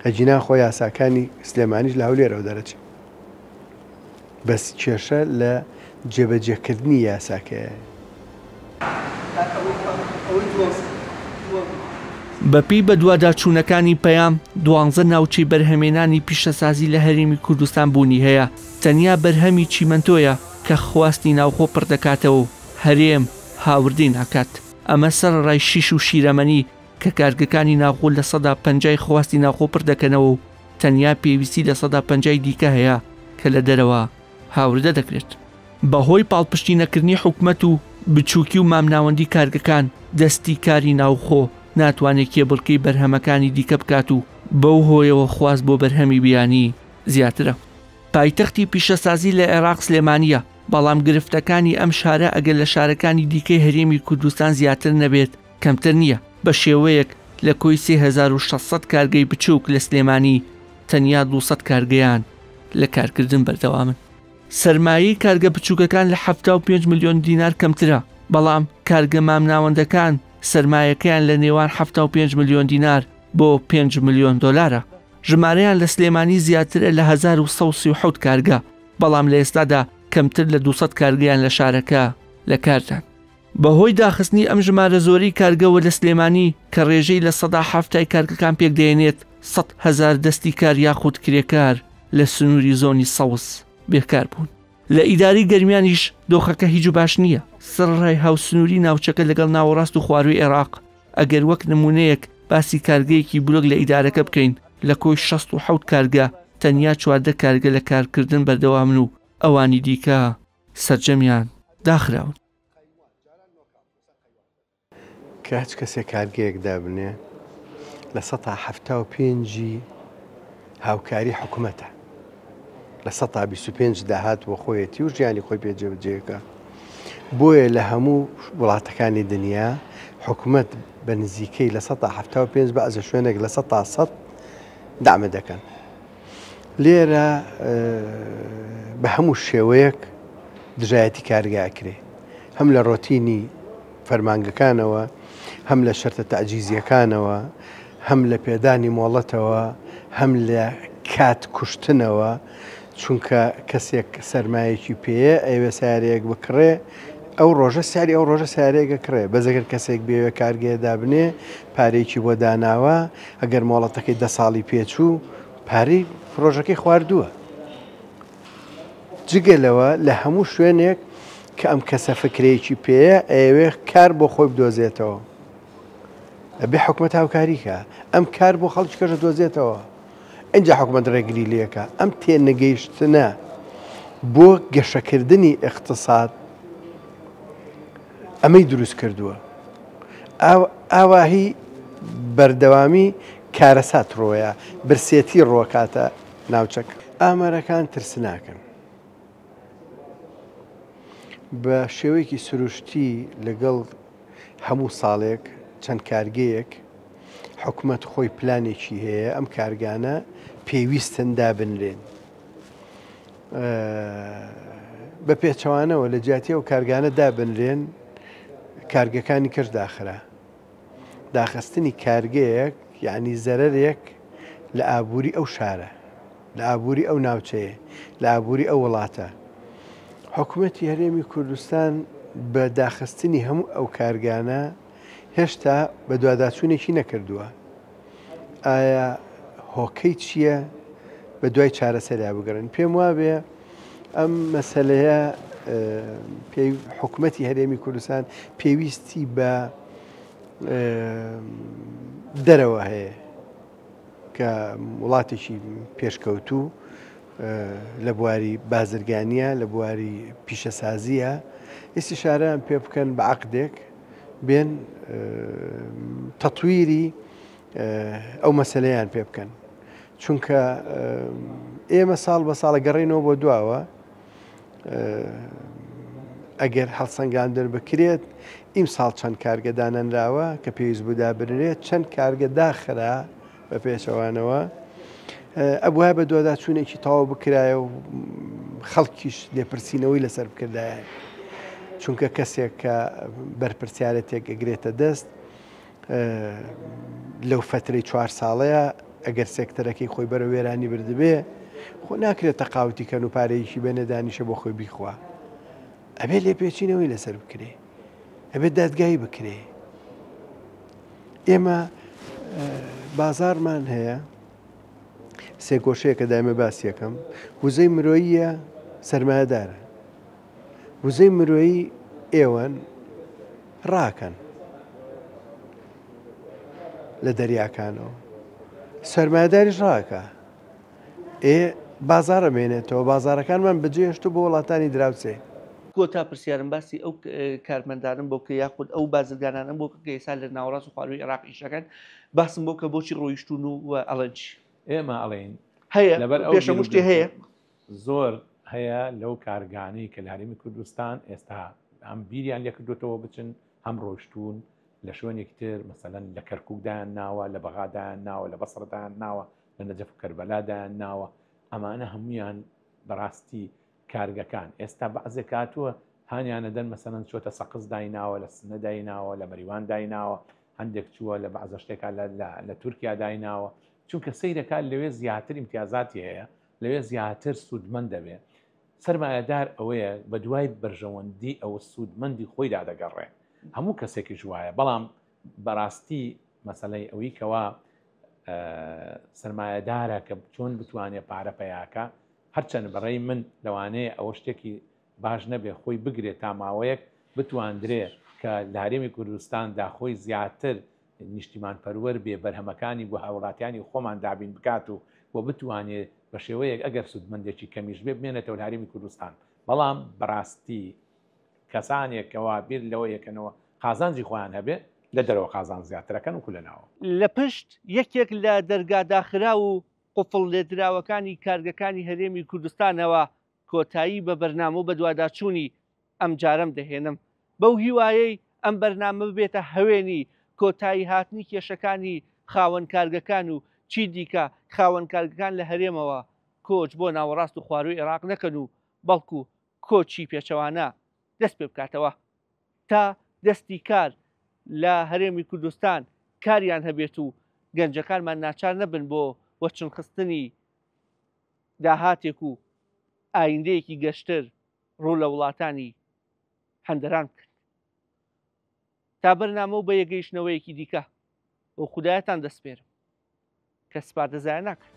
هەجینا خۆی یاساکانی سلێمانیش لە هەولێرەوە دەرەچێت، بەس کێشە لە جێبەجێکردنی یاساکەیە. بەپی بە دوواداچوونەکانی پەیام 12 ناوچەی بەرهەمێنانی پیشەسازی لە هەرێمی کوردستان بوونی هەیە. تەنیا بەرهەمی چیمەنتۆیە کە خواستی ناوخۆ پڕ دەکاتەوە و هەرێم هاوردی ناکات. ئەمە سەرڕای شیش و شیرەمەنی کە کارگەکانی ناوخۆ لە 150 خواستی ناوخۆ پڕ دەکەنەوە و تەنیا پێویستی لە 150 دیکە هەیە کە لە دەرەوە هاوردە دەکرێت. بەهۆی پاڵپشتی نەکردنی حکومەت و بچووکی و مامناوەندی کارگەکان دەستی کاری ناوخۆ ناتوانێت کێبڵکەی بەرهەمەکانی دیکە بکات و بەو هۆیەوە خواست بۆ بەرهەمی بیانی زیاترە. پایتەختی پیشەسازی لە عێراق سلێمانیە، بەڵام گرفتەکانی ئەم شارە ئەگەر لە شارەکانی دیکەی هەرێمی کوردستان زیاتر نەبێت کەمتر نییە. بە شێوەیەک لە کۆی 3600 کارگەی بچووک لە سلێمانی تەنیا 200 کارگەیان لە کارکردن بەردەوامن. سەرمایەی کارگە بچووکەکان لە 75 ملیۆن دینار کەمترە، بەڵام کارگە مامناوەندەکان سەرمایەکەیان لە نێوان 75 ملیۆن دینار بۆ 5 ملیۆن دۆلارە. ژمارەیان لە سلێمانی زیاترە لە 1137 کارگە، بەڵام لە ئێستادا کەمتر لە 200 کارگەیان لە شارەکە لە کاردان. بەهۆی داخستنی ئەم ژمارە زۆری کارگەوە لە سلێمانی کە ڕێژەی لە 170 کارگەکان پێک دێنێت، 100,000 دەستی کار یاخود کرێکار لە سنووری زۆنی سەوز بێکار بوون. لە ئیداری گەرمیانیش دۆخەکە هیچ و باش نییە. سڕڕای هاوسنووری ناوچەکە لەگەڵ ناوەڕاست و خواروی عێراق. ئەگەر وەک نمونەیەک باسی کارگەیەکی بلۆگ لە ئیدارەکە بکەین، لە کۆی 67 کارگە تەنیا 14 کارگە لە کارکردن بەردەوامن و ئەوانی دیکە سەرجەمیان داخراون. کە هەچ کەسێک کارگەیەک دابنێ لە 175 هاوکاری حکوومەتە لە 125 داهات بۆ خۆیەتی و ژیانی خۆی پێجێبەجێەکە بۆیە لە هەموو وڵاتەکانی دنیا حکوومەت بە نزیکەی لە 175 بەعزە شوێنێک لە 100 دامە دەکەن لێرە بە هەموو شێوەیەک دژایەتی کارگاکرێ هەم لە ڕۆتینی فەرمانگەکانەوە هەم لە شەرتە تەعجیزیەکانەوە هەم لە پێدانی مۆڵەتەوە هەم لە کات کوشتنەوە چونکە کەسێک سەرمایەکی پێەیە ئەوێ سیارەیەک بکڕێ ئەو ڕۆژە سیاری ئەو ڕۆژە سیارەیەکە کڕێ بەزەگەر کەسێک بێوێ کارگەیەدا بنێ پارێکی بۆ داناوە ئەگەر مۆڵەتەکەی 10 ساڵی پێچوو پارەی ڕۆژەکەی خواردووە جگەلەوە لە هەموو شوێنێک کە ئەم کەسە فکرەیەکی پێەیە ئەوێ کار بۆ خۆی بدۆزێتەوە ئەبێ حکوومەت هاوکاریکە ئەم کار بۆ خەڵکی کەژە دۆزێتەوە ئەنج حکوومەت ڕێگری لێکە ئەم تێنەگەیشتنە بۆ گەشەکردنی اقتصاد ئەمەی دروست کردووە ئاواهی بەردەوامی کارەسات ڕۆیە برسێتی ڕۆکاتە ناوچەک ئامارەکان ترسناکەن بە شێوەیەکی سروشتی لەگەڵ هەموو ساڵێک چەند کارگەیەک حکوومەت خۆی پلانێکی هەیە ئەم کارگانە پێویستن دابنرێن بە پێچەوانەوە لە جیاتی و کارگانە دابنرێن کارگەکانی کرد داخرا داخستنی کارگەیەک یعنی زەرەرێک لە ئابووری ئەو شارە لە ئابووری ئەو ناوچەیە لە ئابووری ئەو وڵاتە حکوومەتی هەرێمی کوردستان بە داخستنی هەموو ئەو کارگانە هێشتا بە دوواداچوونێکی نەکردووە ئایا هۆکەی چییە بە دوای چارەسەریا بگەڕن پێم وابێ ئەم مەسەلەیە حکوومەتی هەرێمی کوردستان پێویستی بە دەرەوە هەیە کە وڵاتێکی پێشکەوتوو لە بواری بازرگانیە لە بواری پیشەسازیە ئێستیشارەیان پێ بکەن بە عەقدێک بێن تەطویری ئەو مەسەلەیان پێ بکەن چونکە ئێمە ساڵ بە ساڵە گەڕینەوە بۆ دواوە ئەگەر هەڵسەنگاندن بکرێت ئیم ساڵ چەند کارگە دانەنراوە کە پێویست بوودا بنرێت چەند کارگە داخرا بە پێچەوانەوە ئەبووە بە دوواداچوونێکی تەواو بکرایە و خەڵکیش لێپرسینەوەی لەسەر بکردایە چونکە کەسێک کە بەرپرسیارەتێک ئەگرێتە دەست لەو فترەی 4 ساڵەیە ئەگەر سێکتەرەکەی خۆی بەرە وێرانی بردبێ خۆ ناکرێت تەقاوتی کەن و پارەیەکی بێنە دانیشە بۆ خۆی بیخوا ئەبێ لێپێچینەوەی لەسەر بکرێ ئەبێت دادگایی بکرێ ئێمە بازارمان هەیە سێ گۆشەیە کە دایمە باسی یەکەم وزەی مرۆییە سەرمایەدارە وزەی مرۆیی ئێوەن ڕاکەن لە دەریاکانەوە سەرمایەداریش ڕاکە بازارە مێنێتەوە بازارەکانمان بەجێهێشتووە بۆ وڵاتانی دراوسێ کۆتا پرسیارم باسی ئەو کارمەندانم بۆ کە یاخود ئەو بازرگانانم بۆ کە ئێستا لە ناوەڕاست و خواروی عێراقیشەکان باسم بۆ کە بۆچی ڕۆیشتون و ئەڵەنج ئێمە ئەڵێن هەیە پێشە مشتی هەیە زۆر هەیە لەو کارگانەی کە لە هەرێمی کوردستان ئێستا ئەم بیریان لێکردوێتەوە بچن هەم ڕۆیشتون لە شوێنێکی تر مەسەلەن لە کەرکووکدایان ناوە لە بەغادایان ناوە لە بەسڕدایان ناوە لە نەجەف و کەربەلادایان ناوە ئەمانە هەمویان بەڕاستی کارگەکان ئێستا بەعزێک هاتووە هانیانە دەن مەسەلەن چۆتە سەقز دایناوە لە سنە دایناوە لە مەریوان دایناوە هەندێک چووە لە بەعزە شتێکا لە تورکیا دایناوە چونکە سەیرەکان لەوێ زیاتر امتیازاتی هەیە لەوێ زیاتر سوودمەند دەبێت سەرمایەدار ئەوەیە بە دوای بەرژەوەندی ئەوە سوودمەندی خۆیدا دەگەڕێ هەموو کەسێکی ژوایە بەڵام بەڕاستی مەسەلەی ئەوەی کەوا سەرمایەدارە کە چۆن بتوانێت پارە پەیاکە هەرچەند بەڕێی من لەوانەیە ئەوە شتێکی باش نەبێ خۆی بگرێت تا ماوەیەک بتواندرێ کە لە هەرێمی کوردستاندا خۆی زیاتر نیشتیمان پەروەر بێ بەرهەمەکانی بۆ هاوڵاتیانی خۆمان دابین بکات و بۆ بتوانێت بە شێوەیەک ئەگەر سوودمەندێکی کەمیش بێ بمێنێتەوە هەرێمی کوردستان بەڵام بەڕاستی کەسانێکەوە بیر لەوە یەکەنەوە قازانجی خۆیان هەبێ لە دەرەوە قازان زیاترەکەن و کولەناوە لە پشت یەکێک لە دەرگا داخرا و قوفڵ لێدراوەکانی کارگەکانی هەرێمی کوردستانەوە کۆتایی بە بەرنامە و بە دوواداچوونی ئەم جارەم دەهێنم بەو هیوایەی ئەم بەرنامە ببێتە هەوێنی کۆتایی هاتنی کێشەکانی خاوەن کارگەکان و چی دیکە خاوەن کارگەکان لە هەرێمەوە کۆچ بۆ ناوەڕاست و خواروی عێراق نەکەن و بەڵکو کۆچی پێچەوانە دەست پێ بکاتەوە تا دەستی کار لە هەرێمی کوردستان کاریان هەبێت و گەنجەکانمان ناچار نەبن بۆ وەچنخستنی داهاتێک و ئایندەیەکی گەشتر ڕوو لە وڵاتانی هەندەران بکەن تا بەرنامە و بە یەگەیشتنەوەیەکی دیکە بۆ خودایەتان دەسپێرم کە سپاردەزایە ناکەن.